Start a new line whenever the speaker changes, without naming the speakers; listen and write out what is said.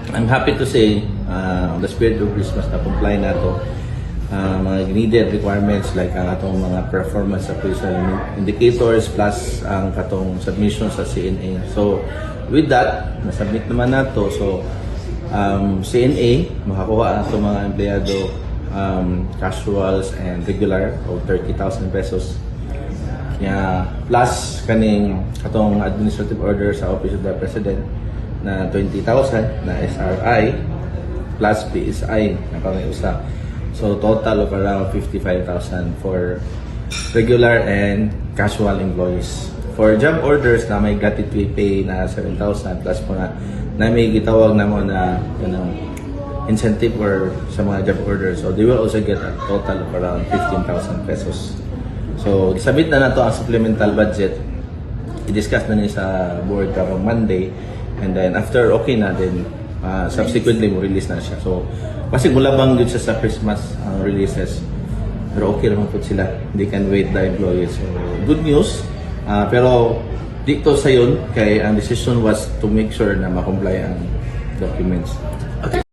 I'm happy to say, on the spirit of Christmas na comply na to, mga needed requirements like ang atong mga performance appraisal indicators plus ang katong submission sa CNA. So with that, nasubmit naman nato. So CNA, makakuha ang mga empleyado casuals and regular of 30,000 pesos. Kaya plus kaning katong administrative order sa Office of the President na 20,000 na SRI plus PSI na pang-usa. So total of around 55,000 for regular and casual employees. For job orders na may gratuity pay na 7,000 plus mga na may gitawag na mo na incentive or sa mga job orders. So they will also get a total of around 15,000 pesos. So submit na nato ang supplemental budget. I-discuss na niya sa board karong Monday. And then after okay na, then subsequently mo release na siya. So kasi mulabang yun siya sa Christmas releases. Pero okay naman po sila. They can wait the employees. So good news. Pero dito sa yun, kay ang decision was to make sure na ma-comply ang documents.